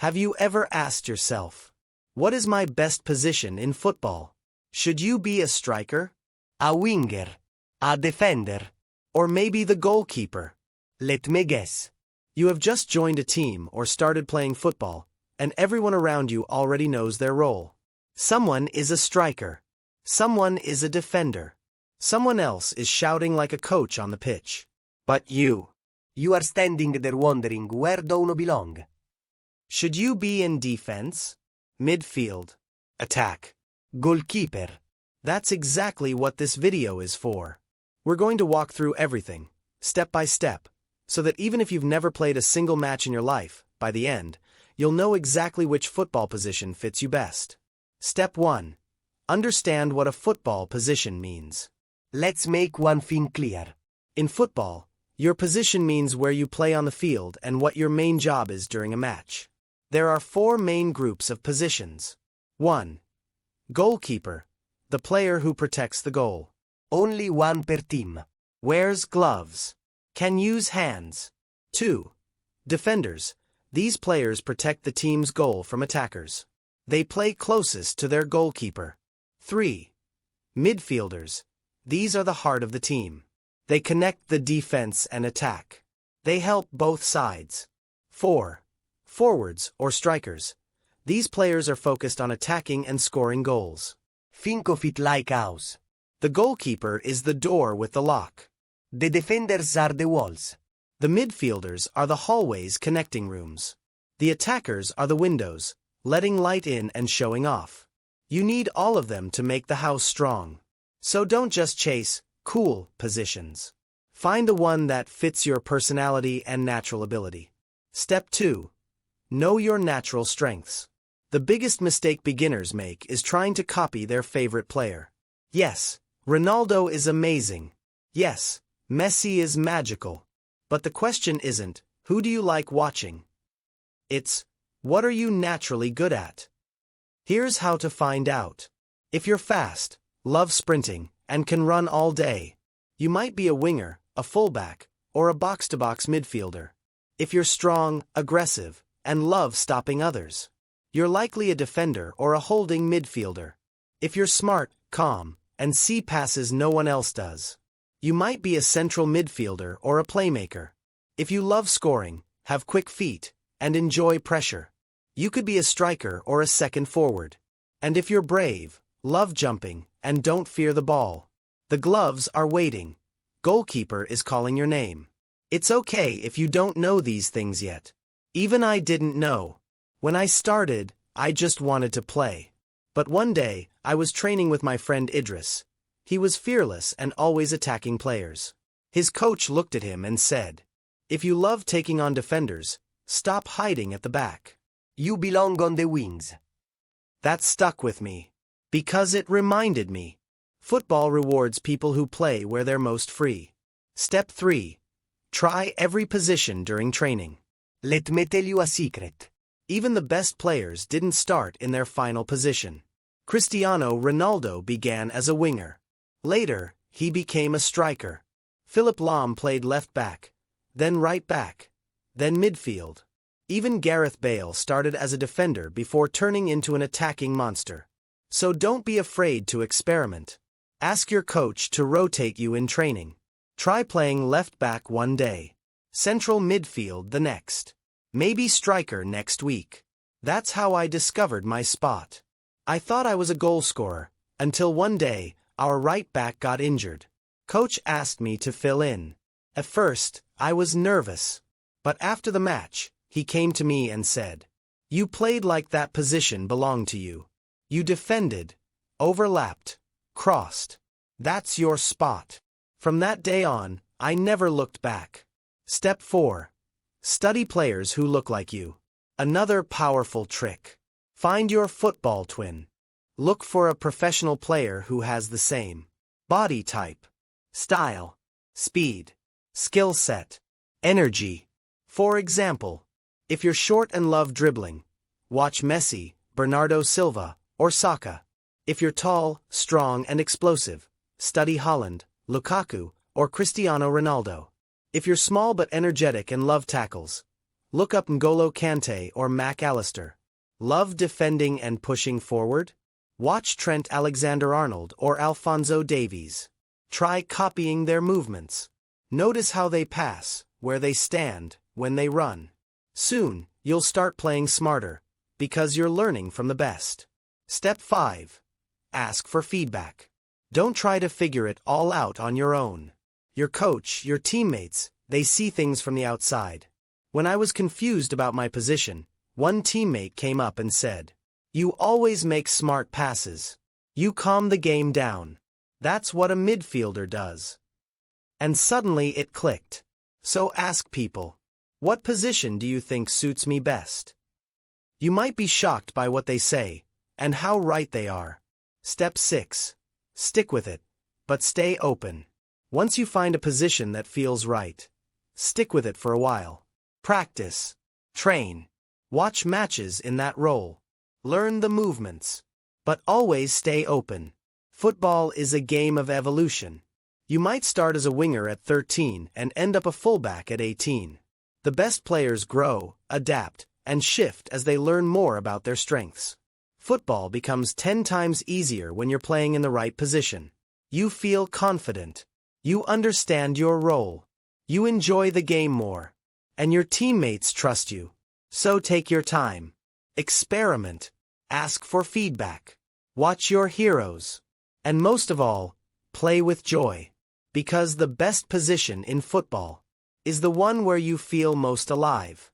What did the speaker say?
Have you ever asked yourself, what is my best position in football? Should you be a striker, a winger, a defender, or maybe the goalkeeper? Let me guess. You have just joined a team or started playing football, and everyone around you already knows their role. Someone is a striker. Someone is a defender. Someone else is shouting like a coach on the pitch. But you are standing there wondering, where do you belong? Should you be in defense, midfield, attack, goalkeeper? That's exactly what this video is for. We're going to walk through everything, step by step, so that even if you've never played a single match in your life, by the end, you'll know exactly which football position fits you best. Step 1. Understand what a football position means. Let's make one thing clear. In football, your position means where you play on the field and what your main job is during a match. There are 4 main groups of positions. 1. Goalkeeper, the player who protects the goal. Only one per team. Wears gloves. Can use hands. 2. Defenders. These players protect the team's goal from attackers. They play closest to their goalkeeper. 3. Midfielders. These are the heart of the team. They connect the defense and attack. They help both sides. 4. Forwards or strikers. These players are focused on attacking and scoring goals. Think of it like house. The goalkeeper is the door with the lock. The defenders are the walls. The midfielders are the hallways connecting rooms. The attackers are the windows, letting light in and showing off. You need all of them to make the house strong. So don't just chase cool positions. Find the one that fits your personality and natural ability. Step 2. Know your natural strengths. The biggest mistake beginners make is trying to copy their favorite player. Yes, Ronaldo is amazing. Yes, Messi is magical. But the question isn't, who do you like watching? It's, what are you naturally good at? Here's how to find out. If you're fast, love sprinting, and can run all day, you might be a winger, a fullback, or a box-to-box midfielder. If you're strong, aggressive, and love stopping others, you're likely a defender or a holding midfielder. If you're smart, calm, and see passes no one else does, you might be a central midfielder or a playmaker. If you love scoring, have quick feet, and enjoy pressure, you could be a striker or a second forward. And if you're brave, love jumping, and don't fear the ball, the gloves are waiting. Goalkeeper is calling your name. It's okay if you don't know these things yet. Even I didn't know. When I started, I just wanted to play. But one day, I was training with my friend Idris. He was fearless and always attacking players. His coach looked at him and said, "If you love taking on defenders, stop hiding at the back. You belong on the wings." That stuck with me. Because it reminded me. Football rewards people who play where they're most free. Step 3. Try every position during training. Let me tell you a secret. Even the best players didn't start in their final position. Cristiano Ronaldo began as a winger. Later, he became a striker. Philip Lahm played left back, then right back, then midfield. Even Gareth Bale started as a defender before turning into an attacking monster. So don't be afraid to experiment. Ask your coach to rotate you in training. Try playing left back one day, central midfield the next, maybe striker next week. That's how I discovered my spot. I thought I was a goal scorer, until one day, our right back got injured. Coach asked me to fill in. At first, I was nervous. But after the match, he came to me and said, "You played like that position belonged to you. You defended, overlapped, crossed. That's your spot." From that day on, I never looked back. Step 4. Study players who look like you. Another powerful trick. Find your football twin. Look for a professional player who has the same body type, style, speed, skill set, energy. For example, if you're short and love dribbling, watch Messi, Bernardo Silva, or Saka. If you're tall, strong, and explosive, study Haaland, Lukaku, or Cristiano Ronaldo. If you're small but energetic and love tackles, Look up N'Golo Kante or Mac Allister. Love defending and pushing forward? Watch Trent Alexander-Arnold or Alphonso Davies. Try copying their movements. Notice how they pass, where they stand, when they run. Soon, you'll start playing smarter, because you're learning from the best. Step 5. Ask for feedback. Don't try to figure it all out on your own. Your coach, your teammates, they see things from the outside. When I was confused about my position, one teammate came up and said, "You always make smart passes. You calm the game down. That's what a midfielder does." And suddenly it clicked. So ask people, what position do you think suits me best? You might be shocked by what they say, and how right they are. Step 6. Stick with it, but stay open. Once you find a position that feels right, stick with it for a while. Practice. Train. Watch matches in that role. Learn the movements. But always stay open. Football is a game of evolution. You might start as a winger at 13 and end up a fullback at 18. The best players grow, adapt, and shift as they learn more about their strengths. Football becomes 10 times easier when you're playing in the right position. You feel confident. You understand your role. You enjoy the game more. And your teammates trust you. So take your time. Experiment. Ask for feedback. Watch your heroes. And most of all, play with joy. Because the best position in football is the one where you feel most alive.